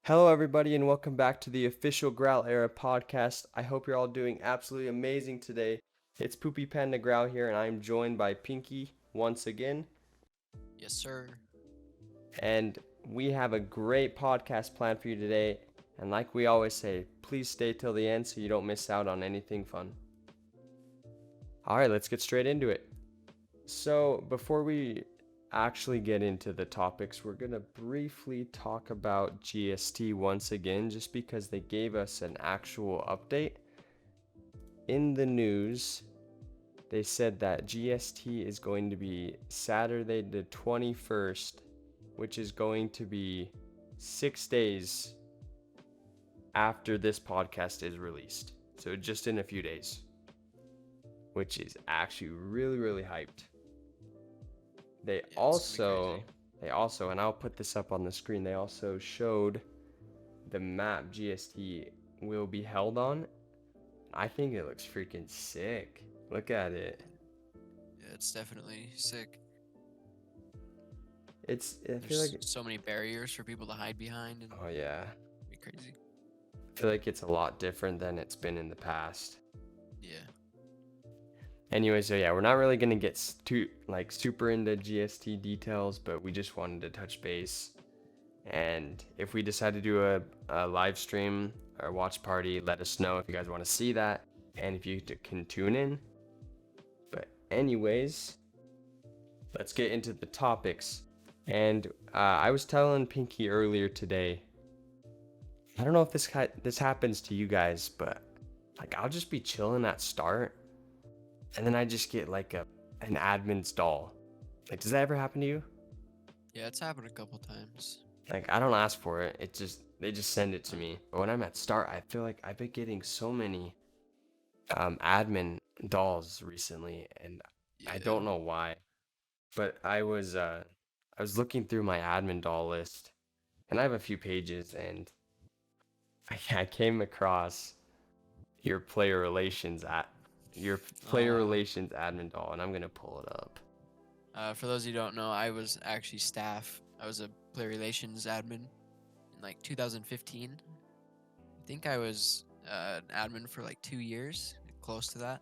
Hello, everybody, and welcome back to the official Graal Era podcast. I hope you're all doing absolutely amazing today. It's Poopy Panda Graal here, and I'm joined by Pinky once again. Yes, sir. And we have a great podcast planned for you today. And like we always say, please stay till the end so you don't miss out on anything fun. All right, let's get straight into it. So, before we actually get into the topics, we're going to briefly talk about GST once again, just because they gave us an actual update. In the news, they said that GST is going to be Saturday the 21st, which is going to be 6 days after this podcast is released. So just in a few days, which is actually really, really hyped. They Yeah, it's gonna be also, crazy. and I'll put this up on the screen, they also showed the map GST will be held on. I think it looks freaking sick. Look at it. Yeah, it's definitely sick. I feel There's like, so many barriers for people to hide behind and oh yeah. be crazy. I feel like it's a lot different than it's been in the past. Yeah. Anyway, so yeah, we're not really gonna get super into GST details, but we just wanted to touch base. And if we decide to do a live stream or watch party, let us know if you guys want to see that and if you can tune in. But anyways, let's get into the topics. And I was telling Pinky earlier today, I don't know if this happens to you guys, but like I'll just be chilling at start, and then I just get like an admin's doll. Like, does that ever happen to you? Yeah, it's happened a couple times. Like, I don't ask for it. They just send it to me. But when I'm at start, I feel like I've been getting so many admin dolls recently, and I Yeah. don't know why. But I was looking through my admin doll list, and I have a few pages, and I came across your player relations at your player Uh, relations admin doll, and I'm gonna pull it up. for those who don't know, I was actually staff. I was a player relations admin in like 2015. I think I was an admin for like 2 years, close to that.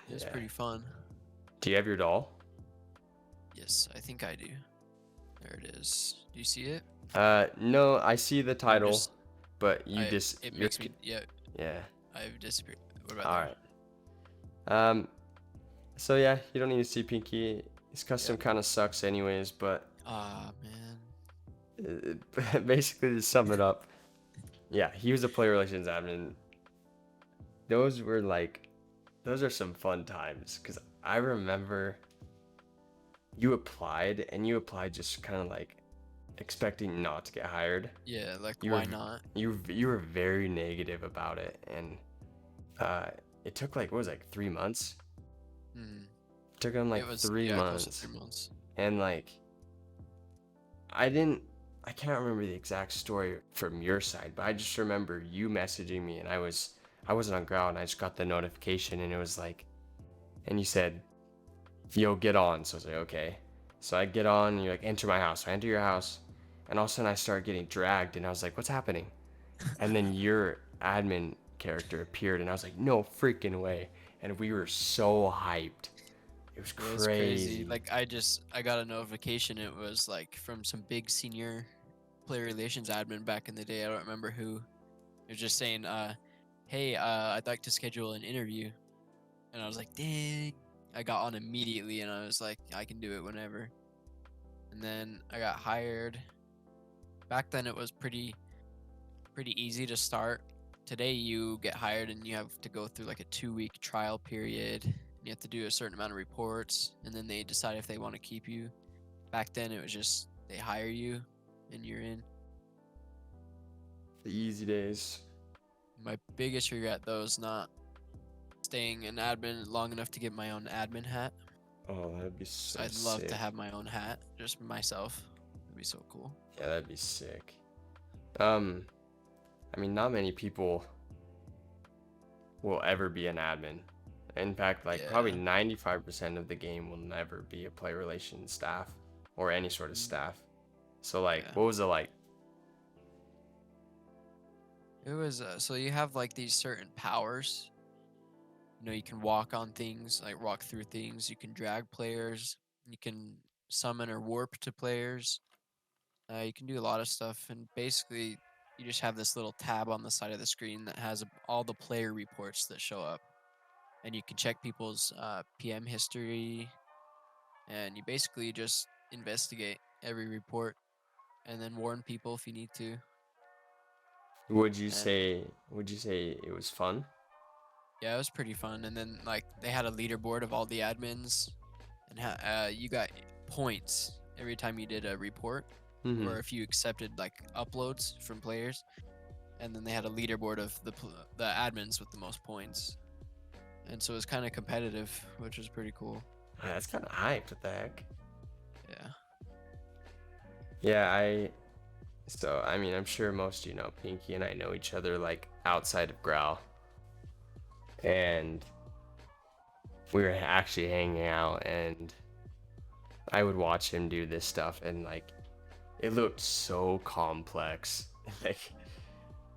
It was Yeah. pretty fun. Do you have your doll? Yes, I think I do. There it is. Do you see it? No, I see the I'm title, just but I it makes me yeah, yeah. I've disappeared. What about All there? right. Um, so yeah, you don't need to see Pinky. His custom Yep. kind of sucks anyways, but Ah, man. basically to sum it up, yeah, he was a player relations admin. Those were like, those are some fun times because I remember you applied just kind of like expecting not to get hired. Yeah, like You were why not? you were very negative about it, and uh, it took like what was it, like 3 months. Hmm. It took him It like was three yeah, close to months, 3 months. and like I didn't. I can't remember the exact story from your side, but I just remember you messaging me, and I wasn't on ground. I just got the notification, and it was like, and you said, "Yo, get on." So I was like, "Okay." So I get on, and you're like, "Enter my house." So I enter your house, and all of a sudden I start getting dragged, and I was like, "What's happening?" And then your admin character appeared, and I was like, "No freaking way!" And we were so hyped. It was It was crazy. crazy. Like I got a notification. It was like from some big senior player relations admin back in the day. I don't remember who. It was just saying, hey, I'd like to schedule an interview. And I was like, dang. I got on immediately and I was like, I can do it whenever. And then I got hired. Back then it was pretty easy to start. Today you get hired and you have to go through like a 2 week trial period. And you have to do a certain amount of reports and then they decide if they want to keep you. Back then it was just they hire you and you're in. The easy days. My biggest regret though is not staying an admin long enough to get my own admin hat. Oh, that'd be 'Cause so I'd love to sick. have my own hat, just myself. It'd be so cool. Yeah, that'd be sick. Um, I mean, not many people will ever be an admin. In fact, like probably Yeah. 95% of the game will never be a player relations staff or any sort of Mm, staff. So like, yeah. what was it like It was so you have like these certain powers. You know, you can walk on things, like walk through things. You can drag players. You can summon or warp to players. You can do a lot of stuff, and basically, you just have this little tab on the side of the screen that has all the player reports that show up, and you can check people's PM history, and you basically just investigate every report and then warn people if you need to. Would you And say it was fun? yeah, it was pretty fun. And then like they had a leaderboard of all the admins, and you got points every time you did a report, Mm-hmm. or if you accepted like uploads from players. And then they had a leaderboard of the admins with the most points, and so it was kind of competitive, which was pretty cool. That's kind of hyped. What the heck? Yeah. Yeah, I mean, I'm sure most of you know Pinky and I know each other like outside of Graal, and we were actually hanging out, and I would watch him do this stuff, and like it looked so complex. Like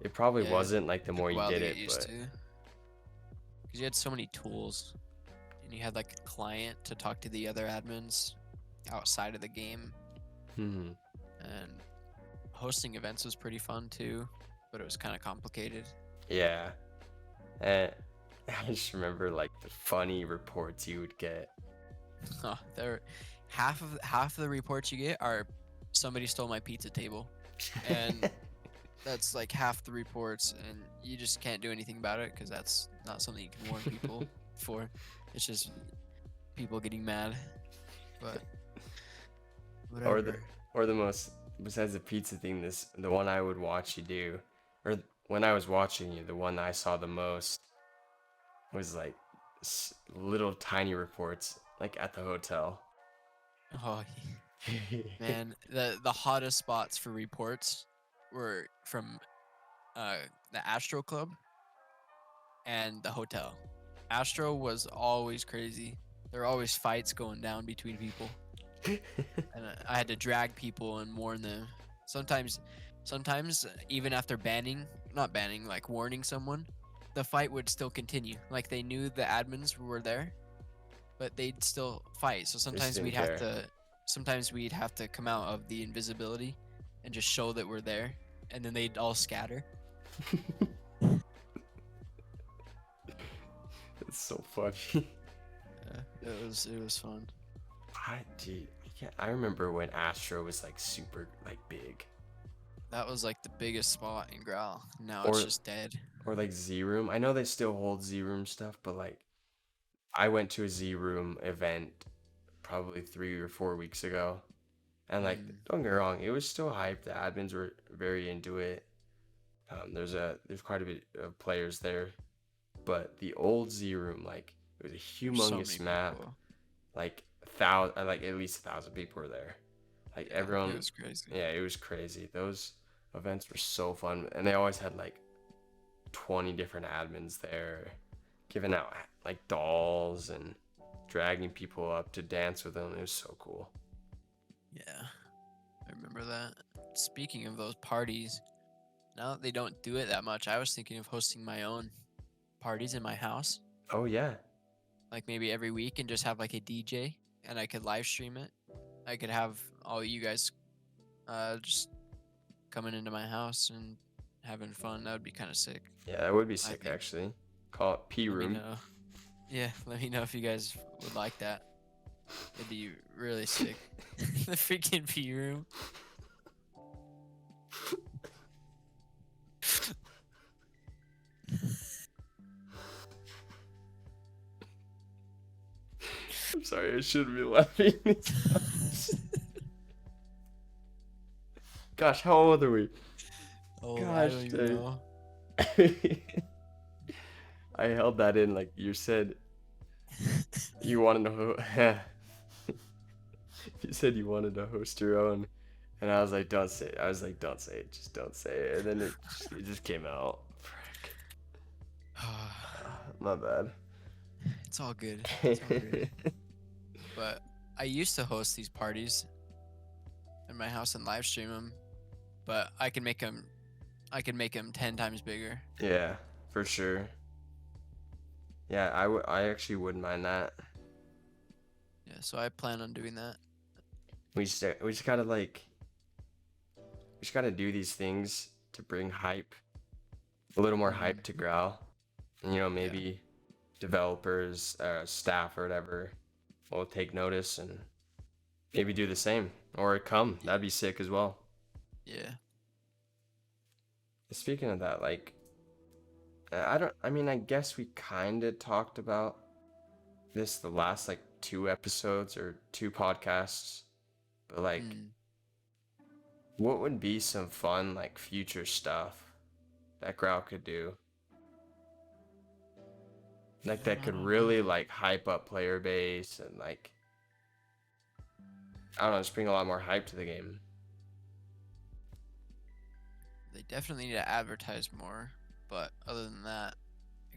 it probably Yeah, it wasn't like the took more a you while to did get it, used but to because you had so many tools, and you had like a client to talk to the other admins outside of the game, hmm, and hosting events was pretty fun too, but it was kind of complicated. yeah. And I just remember like the funny reports you would get. There, half of the reports you get are somebody stole my pizza table, and that's like half the reports, and you just can't do anything about it because that's not something you can warn people for. It's just people getting mad, but or the whatever. or the most, besides the pizza thing, the one I would watch you do, or when I was watching you, the one I saw the most was like little tiny reports like at the hotel. Oh man, the hottest spots for reports were from uh the Astro Club and the hotel. Astro was always crazy. There were always fights going down between people, and I had to drag people and warn them. Sometimes even after not banning, like warning someone, the fight would still continue. Like they knew the admins were there, but they'd still fight. So They just didn't care. sometimes we'd have to come out of the invisibility and just show that we're there, and then they'd all scatter. It's so funny. It was fun. Dude, I remember when Astro was like super like big, That was like the biggest spot in Graal. Now it's or just dead. like Z Room. I know they still hold Z Room stuff, but like I went to a Z Room event probably 3 or 4 weeks ago, and like Mm, don't get me wrong, it was still hyped. The admins were very into it. There's quite a bit of players there, but the old Z Room, like it was a so many humongous map. people. Like 1,000, like at least 1,000 people were there. Like Yeah, it everyone, was crazy. yeah, it was crazy. Those events were so fun, and they always had like 20 different admins there, giving out like dolls and dragging people up to dance with them. It was so cool. Yeah, I remember that. Speaking of those parties, now that they don't do it that much, I was thinking of hosting my own parties in my house, Oh yeah, like maybe every week, and just have like a DJ, and I could live stream it. I could have all you guys just coming into my house and having fun. That would be kind of sick, yeah, that would be I sick think. actually. Call it P Let me Room. know. Yeah, let me know if you guys would like that. It'd be really sick. The freaking P room. I'm sorry, I shouldn't be laughing. Gosh, how old are we? Oh, I Gosh, don't even dude. know. I held that in like you said you wanted to you said you wanted to host your own, and I was like, don't say it. I was like, don't say it, just don't say it. And then it just came out. Frick. My bad. It's all good. It's all good. But I used to host these parties in my house and live stream them, but I can make them I could make him 10 times bigger. Yeah, for sure. Yeah, I actually wouldn't mind that. Yeah, so I plan on doing that. We just gotta like we just gotta do these things to bring hype, a little more Mm, hype to Graal. And, yeah, maybe developers, staff, or whatever will take notice and maybe do the same or come. yeah, That'd be sick as well. yeah. Speaking of that, like, I don't, I mean, I guess we kind of talked about this the last like two episodes or two podcasts, but like, Mm. what would be some fun, like, future stuff that Grau could do? Like, that Man, I could don't know. really, like, hype up player base and, like, I don't know, just bring a lot more hype to the game. They definitely need to advertise more, but other than that,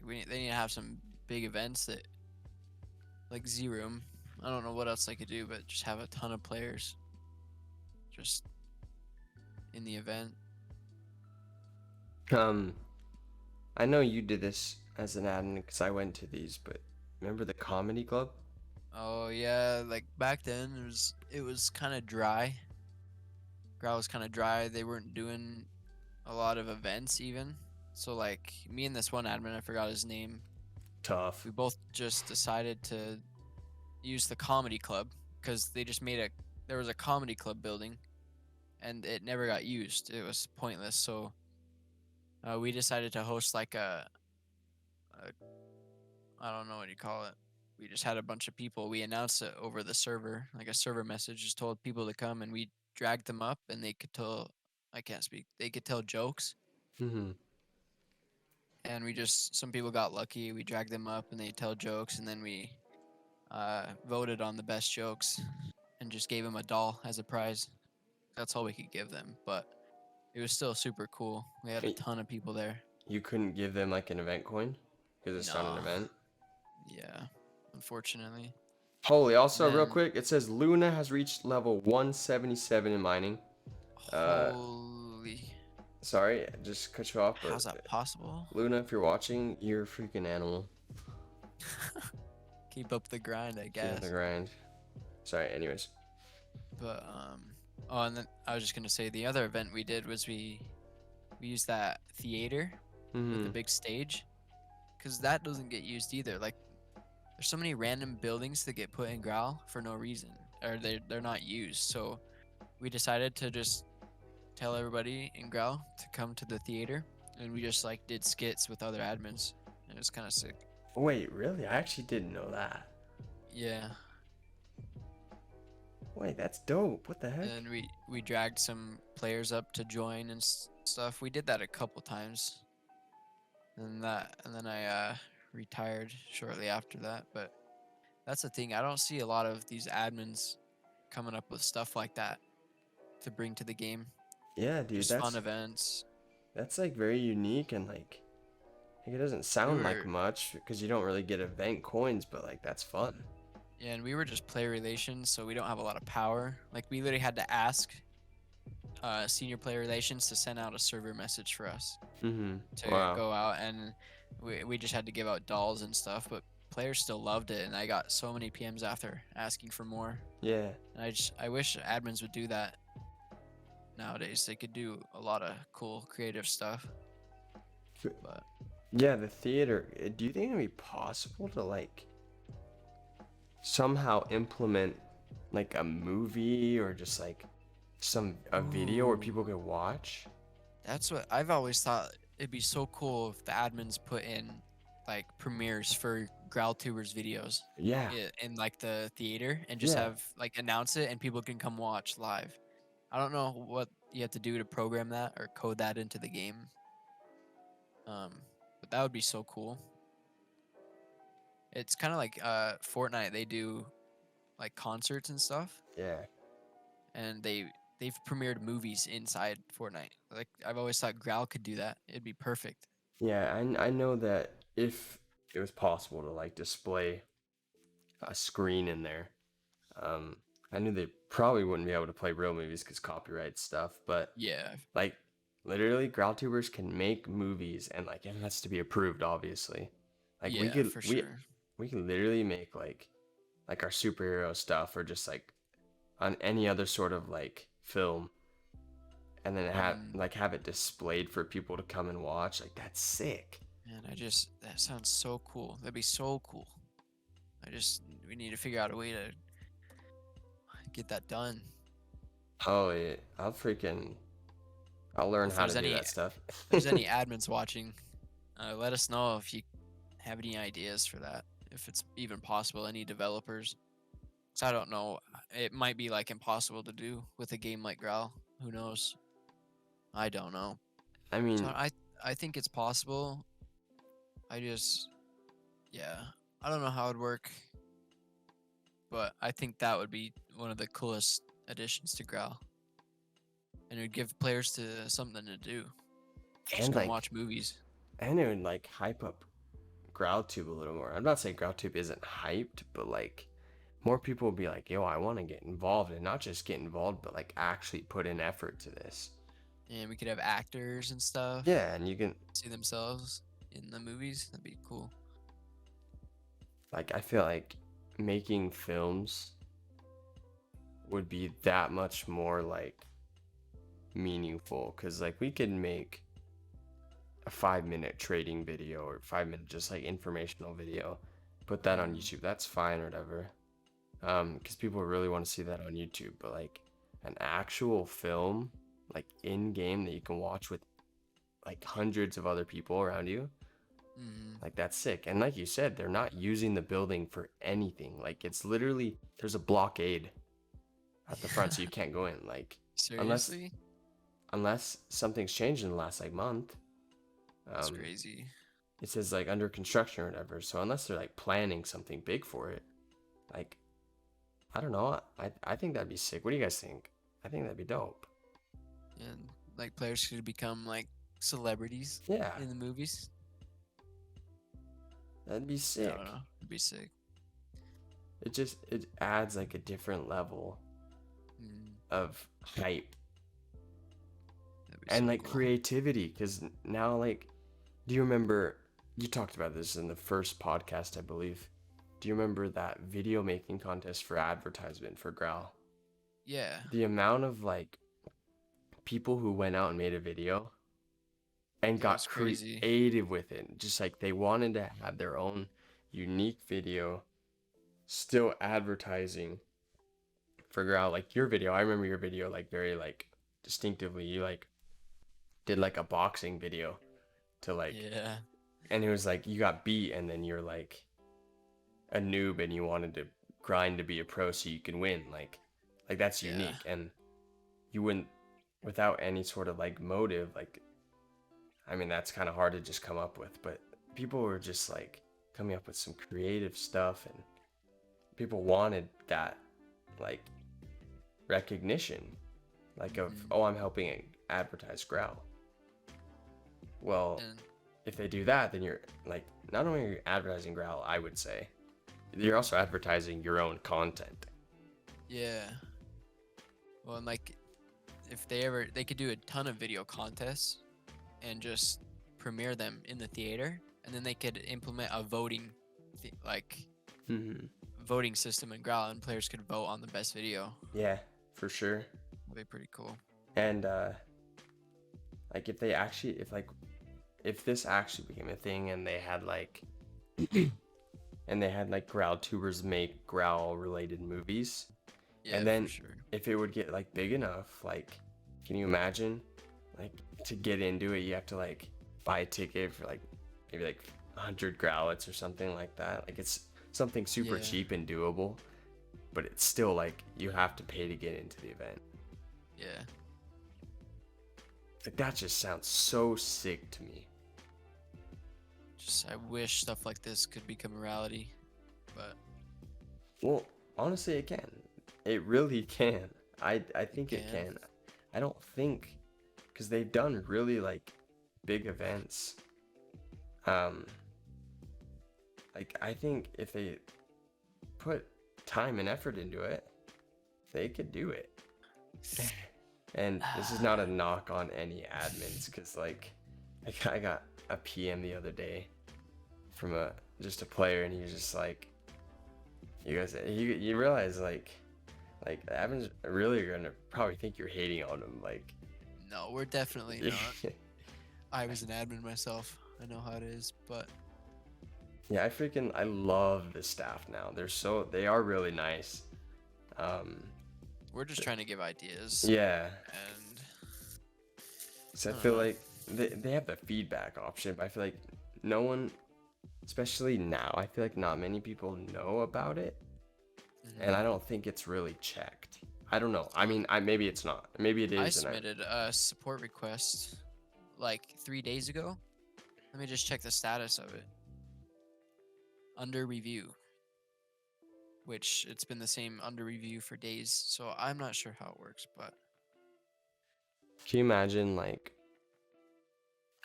they need to have some big events that like Z-Room. I don't know what else they could do, but just have a ton of players just in the event. Um, I know you did this as an admin because I went to these, but remember the comedy club? Oh yeah, like back then it was kind of dry. Growl was kind of dry. They weren't doing a lot of events even. So like me and this one admin, I forgot his name. Tough. We both just decided to use the comedy club because they just made a there was a comedy club building and it never got used. It was pointless. So we decided to host like a I don't know what you call it. We just had a bunch of people. We announced it over the server, like a server message, just told people to come, and we dragged them up, and they could tell. I can't speak. They could tell jokes, Mm-hmm. and we just some people got lucky. We dragged them up, and they tell jokes, and then we voted on the best jokes, and just gave them a doll as a prize. That's all we could give them, but it was still super cool. We had a ton of people there. You couldn't give them like an event coin because it's not an Nah, event. yeah, unfortunately. Holy, And also real then quick, it says Luna has reached level 177 in mining. Uh, holy. sorry, just cut you off, but How's that possible? Luna, if you're watching, you're a freaking animal. Keep up the grind, I Keep on the guess. grind. Sorry, anyways. But oh, and then I was just gonna say the other event we did was we used that theater with the Mm-hmm. big stage, because that doesn't get used either. Like there's so many random buildings that get put in Graal for no reason, or they're not used. So we decided to just tell everybody in Graal to come to the theater, and we just like did skits with other admins. It was kind of sick. Wait, really? I actually didn't know that. Yeah. Wait, that's dope. What the heck? And we dragged some players up to join and stuff. We did that a couple times, and then I retired shortly after that. But that's the thing. I don't see a lot of these admins coming up with stuff like that to bring to the game. Yeah, dude, Just fun that's events. that's like very unique and like it doesn't We sound like were much because you don't really get event coins, but like that's fun. Yeah, and we were just player relations, so we don't have a lot of power. Like we literally had to ask senior player relations to send out a server message for us Mm-hmm. to Wow. go out, and we just had to give out dolls and stuff, but players still loved it, and I got so many PMs after asking for more. Yeah. And I wish admins would do that nowadays. They could do a lot of cool creative stuff. But Yeah, the theater. Do you think it'd be possible to like somehow implement like a movie or just like a video where ooh, people could watch? that's what I've always thought. It'd be so cool if the admins put in like premieres for GrowlTubers videos Yeah. in like the theater, and just Yeah. have like announce it and people can come watch live. I don't know what you have to do to program that or code that into the game. Um, but that would be so cool. It's kind of like Fortnite. They do like concerts and stuff, Yeah. and they've premiered movies inside Fortnite. Like I've always thought Growl could do that. It'd be perfect. Yeah, I know that if it was possible to like display a screen in there, um, I knew they probably wouldn't be able to play real movies because copyright stuff, but Yeah. like literally Growl tubers can make movies, and like it has to be approved, obviously. Like Yeah, for sure. we can literally make like our superhero stuff, or just like on any other sort of like film, and then Mm, have it displayed for people to come and watch. Like that's sick. man, that sounds so cool. That'd be so cool. We need to figure out a way to get that done. Oh yeah, I'll learn If how to do that stuff. there's any admins watching, let us know if you have any ideas for that. If it's even possible, any developers. 'Cause I don't know. It might be like impossible to do with a game like Graal. Who knows? I don't know. I So mean, I think it's possible. I just yeah. I don't know how it'd work, but I think that would be one of the coolest additions to Graal. And it would give players to something to do. Just and come like watch movies. and it would like hype up GrowlTube a little more. I'm not saying GrowlTube isn't hyped, but like more people will be like, yo, I want to get involved, and not just get involved, but like actually put in effort to this. And we could have actors and stuff Yeah, and you can see themselves in the movies. That'd be cool. like I feel like making films would be that much more like meaningful, because like we could make a 5-minute trading video, or 5-minute just like informational video, put that on YouTube, that's fine or whatever, because people really want to see that on YouTube. But like an actual film, like in game, that you can watch with like hundreds of other people around you, Mm, like that's sick. And like you said, they're not using the building for anything. Like it's literally, there's a blockade at the front, so you can't go in, like unless seriously? something's changed in the last like month. That's um crazy. it says like under construction or whatever, so unless they're like planning something big for it, like I don't know, I think that'd be sick. What do you guys think? I think that'd be dope. And like players could become like celebrities Yeah, in the movies. that'd be I don't sick. know. It'd be sick. It adds like a different level Mm, of hype that'd be and so like cool. creativity, because now, like, do you remember, you talked about this in the first podcast, I believe. Do you remember that video making contest for advertisement for Graal? Yeah, The amount of like people who went out and made a video and it got was crazy. creative with it, just like they wanted to have their own unique video, still advertising for Graal. Like your video, I remember your video like very like distinctively. You like did like a boxing video to like, Yeah, and it was like you got beat, and then you're like a noob and you wanted to grind to be a pro so you can win. Like that's yeah. unique, and you wouldn't, without any sort of like motive, like I mean that's kind of hard to just come up with, but people were just like coming up with some creative stuff, and people wanted that like recognition, like of, Mm. oh, I'm helping advertise Growl. Well, And if they do that, then you're like, not only are you advertising Growl, I would say you're also advertising your own content. yeah. Well, and like if they could do a ton of video contests and just premiere them in the theater, and then they could implement a like Hmm. voting system in Graal, and players could vote on the best video. Yeah, for sure. That'd be pretty cool. And like if this actually became a thing, and they had like Growl tubers make Growl related movies, Yeah, and for then sure. if it would get like big enough, like can you imagine, like to get into it you have to like buy a ticket for like maybe like 100 growlets or something like that. Like it's something super Yeah, cheap and doable, but it's still like you have to pay to get into the event. yeah. Like that just sounds so sick to me. Just I wish stuff like this could become a reality, but Well, honestly, it can. It really can. I it think it can. can. I don't think, because they've done really like big events. Um, like I think if they put time and effort into it, they could do it. And this is not a knock on any admins, because like I got a PM the other day from just a player, and he was just like, you realize like the admins really are gonna probably think you're hating on them, like. No, we're definitely not. I was an admin myself. I know how it is, but Yeah, I love the staff now. They are really nice. Um, we're just trying to give ideas. yeah, And so I I don't feel know. like they have the feedback option, but I feel like no one, especially now, I feel like not many people know about it, and I don't think it's really checked. I don't know. I mean, maybe it's not. Maybe it I is, submitted a support request like 3 days ago. Let me just check the status of it. Under review, which it's been the same under review for days, so I'm not sure how it works, but can you imagine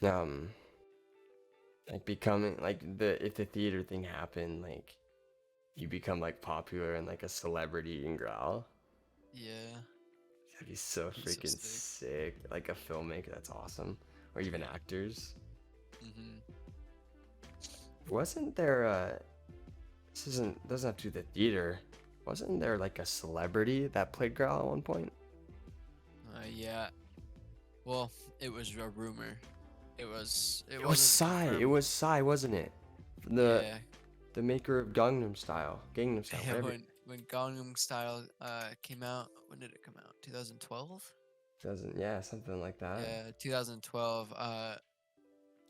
um like becoming like if the theater thing happened, like you become like popular and like a celebrity in Graal? yeah, That'd be so be so freaking sick. sick. Like a filmmaker, that's awesome. Or even actors. hmm Wasn't there this doesn't have to do with the theater. Wasn't there like a celebrity that played Graal at one point? Yeah. Well, it was a rumor. It It was wasn't Psy. It confirmed. was Psy, wasn't it? The Yeah. the maker of Gangnam Style. Gangnam Style, Yeah, whatever. when Gangnam Style came out, when did it come out? 2012? Doesn't yeah, something like that. Yeah, 2012.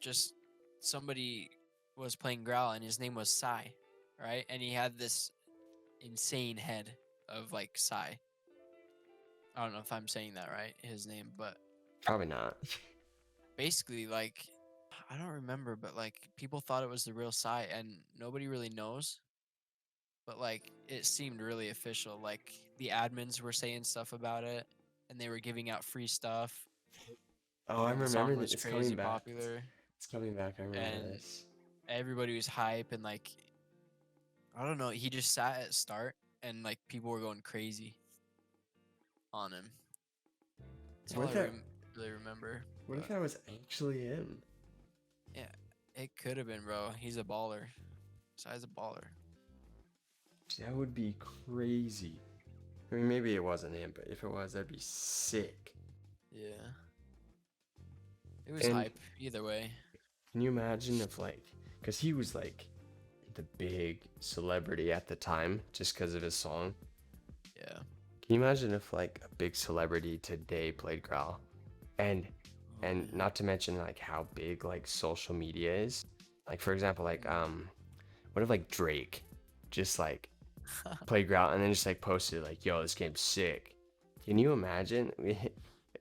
Just somebody was playing Growl and his name was Psy, right? And he had this insane head of like Psy. I don't know if I'm saying that right, his name, but Probably not. basically like I don't remember, but like people thought it was the real Psy and nobody really knows. But like it seemed really official. Like the admins were saying stuff about it and they were giving out free stuff Oh, I and the remember song that was it's coming crazy back. popular It's coming back. I remember and this. everybody was hype and like I don't know, he just sat at start and like people were going crazy on him. That's What all if I that really remember. what if But that was actually him? yeah, it could have been, bro. He's a baller. Size a baller. That would be crazy. I mean, maybe it wasn't him, but if it was, that'd be sick. Yeah. It was And hype either way. can you imagine if, like, because he was like the big celebrity at the time just because of his song? Yeah. Can you imagine if, like, a big celebrity today played Graal? And, Oh, and yeah. not to mention, like, how big, like, social media is. Like, for example, like, what if, like, Drake just, like, played Graal and then just, like, posted, like, yo, this game's sick? Can you imagine?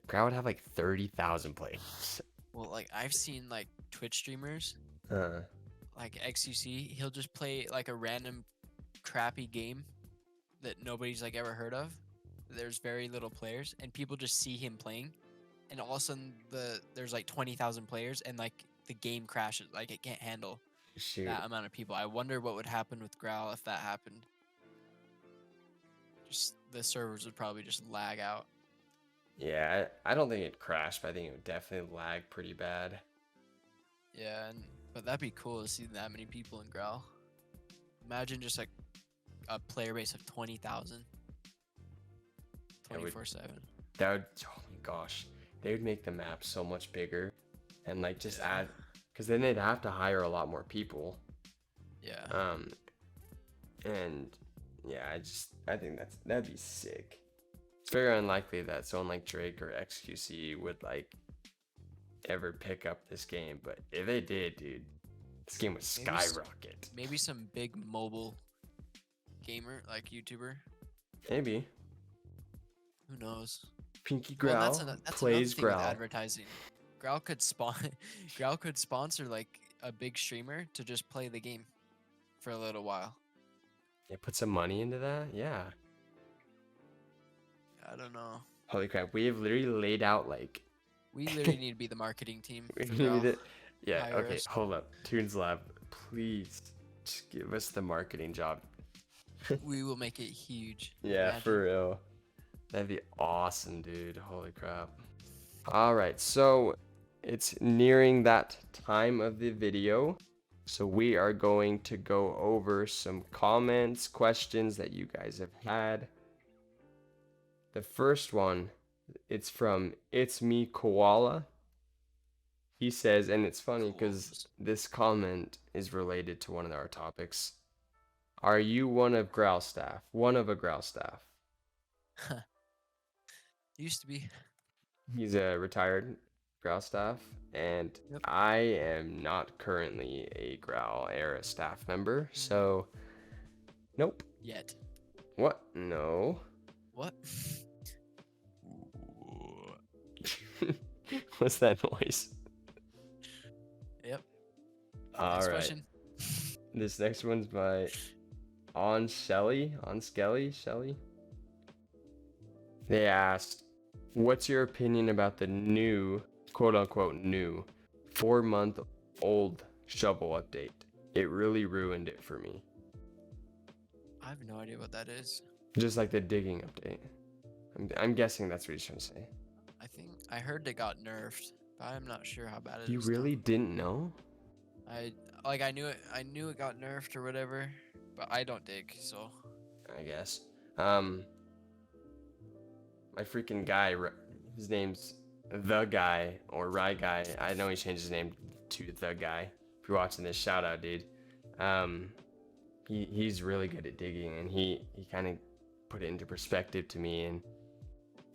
Graal would have, like, 30,000 plays. Well, like I've seen like Twitch streamers Uh, like XUC, he'll just play like a random crappy game that nobody's like ever heard of. There's very little players and people just see him playing and all of a sudden there's like 20,000 players and like the game crashes. Like it can't handle shoot. that amount of people. I wonder what would happen with Growl if that happened. Just the servers would probably just lag out. Yeah, I don't think it'd crash, but I think it would definitely lag pretty bad. Yeah, but that'd be cool to see that many people in Growl. Imagine just like a player base of 20,000 That would 24/7. oh my gosh, they would make the map so much bigger, and like just Yeah. add, because then they'd have to hire a lot more people. Yeah. And yeah, I think that'd be sick. It's very unlikely that someone like Drake or XQC would like ever pick up this game, but if they did, dude, this game would skyrocket. Maybe some big mobile gamer like YouTuber. Maybe Who knows? Pinky Well, Growl that's another plays thing with Growl. advertising. Growl could spawn Growl could sponsor like a big streamer to just play the game for a little while. Yeah, put some money into that. Yeah. I don't know. Holy crap, we have literally laid out like. We literally need to be the marketing team We for need Growl. it. Yeah. Hire Okay. us. Hold up, Tunes Lab, please just give us the marketing job. We will make it huge. Yeah, Imagine. for real. That'd be awesome, dude. Holy crap. All right, so it's nearing that time of the video. So we are going to go over some comments, questions that you guys have had. The first one, it's from It's Me Koala. He says, and it's funny because Cool. this comment is related to one of our topics. Are you one of Graal staff? One of a Graal staff. Used to be. He's a retired Graal staff, and Yep. I am not currently a Graal era staff member, so nope. Yet. What? No. What? What's that noise? Yep. All Next right. question. This next one's by Shelly. They asked, what's your opinion about the new, quote unquote, new 4-month-old shovel update? It really ruined it for me. I have no idea what that is. Just like the digging update. I'm guessing that's what he's trying to say. I think I heard it got nerfed, but I'm not sure how bad it You is really didn't know? I knew it got nerfed or whatever, but I don't dig, so I guess. My freaking guy, his name's The Guy, or Rye Guy. I know he changed his name to The Guy. If you're watching this, shout out, dude. He's really good at digging, and he kind of put it into perspective to me and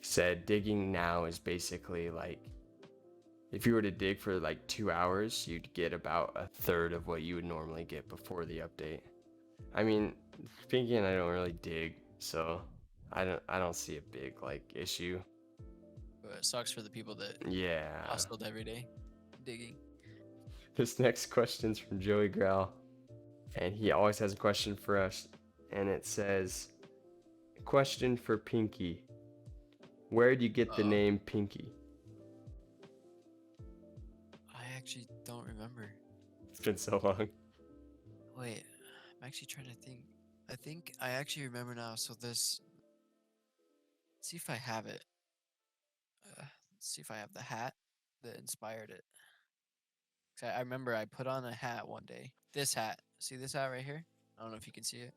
said digging now is basically like, if you were to dig for like 2 hours, you'd get about a third of what you would normally get before the update. I mean, thinking I don't really dig, so I don't see a big like issue. but it sucks for the people that Yeah. hustled every day digging. This next question's from Joey Graal, and he always has a question for us, and it says, question for Pinky. Where do you get the name Pinky? I actually don't remember. It's been so long. Wait, I'm actually trying to think. I think I actually remember now. So this, let's see if I have it. Let's see if I have the hat that inspired it. 'Cause I remember I put on a hat one day. This hat. See this hat right here? I don't know if you can see it.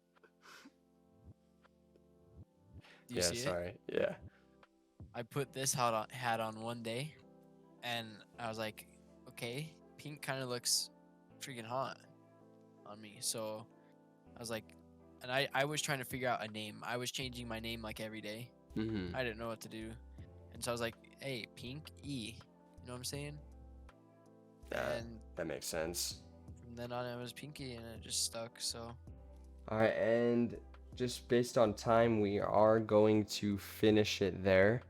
Do you Yeah, see it? sorry. Yeah. I put this hat on one day, and I was like, okay, pink kind of looks freaking hot on me. So I was like, and I was trying to figure out a name. I was changing my name like every day. Mm-hmm. I didn't know what to do. And so I was like, hey, Pink E. You know what I'm saying? And That makes sense. from then on, it was Pinky, and it just stuck. So All right, and just based on time, we are going to finish it there.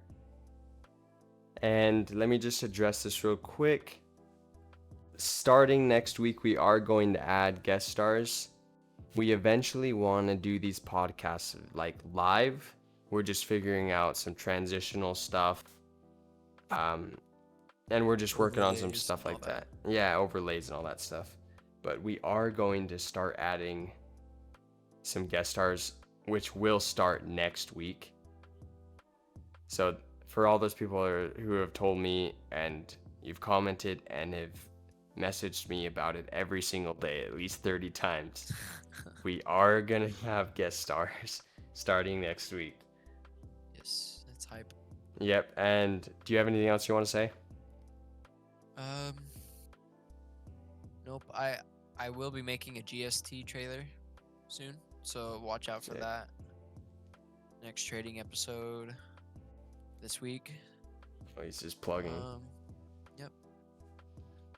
And let me just address this real quick. Starting next week, we are going to add guest stars. We eventually want to do these podcasts like live. We're just figuring out some transitional stuff. And we're just working on some Overlays stuff and like all that. Yeah, overlays and all that stuff. But we are going to start adding some guest stars, which will start next week. So for all those people who have told me and you've commented and have messaged me about it every single day, at least 30 times, we are going to have guest stars starting next week. yes, that's hype. Yep. And do you have anything else you want to say? Nope. I will be making a GST trailer soon, so watch out for Sick. that. Next trading episode this week. Oh, he's just plugging. Yep.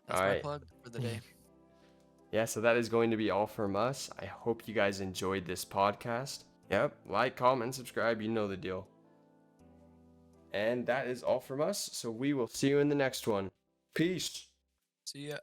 That's All my right. plug for the day. Yeah, so that is going to be all from us. I hope you guys enjoyed this podcast. Yep, like, comment, subscribe, you know the deal. And that is all from us, so we will see you in the next one. Peace. See ya.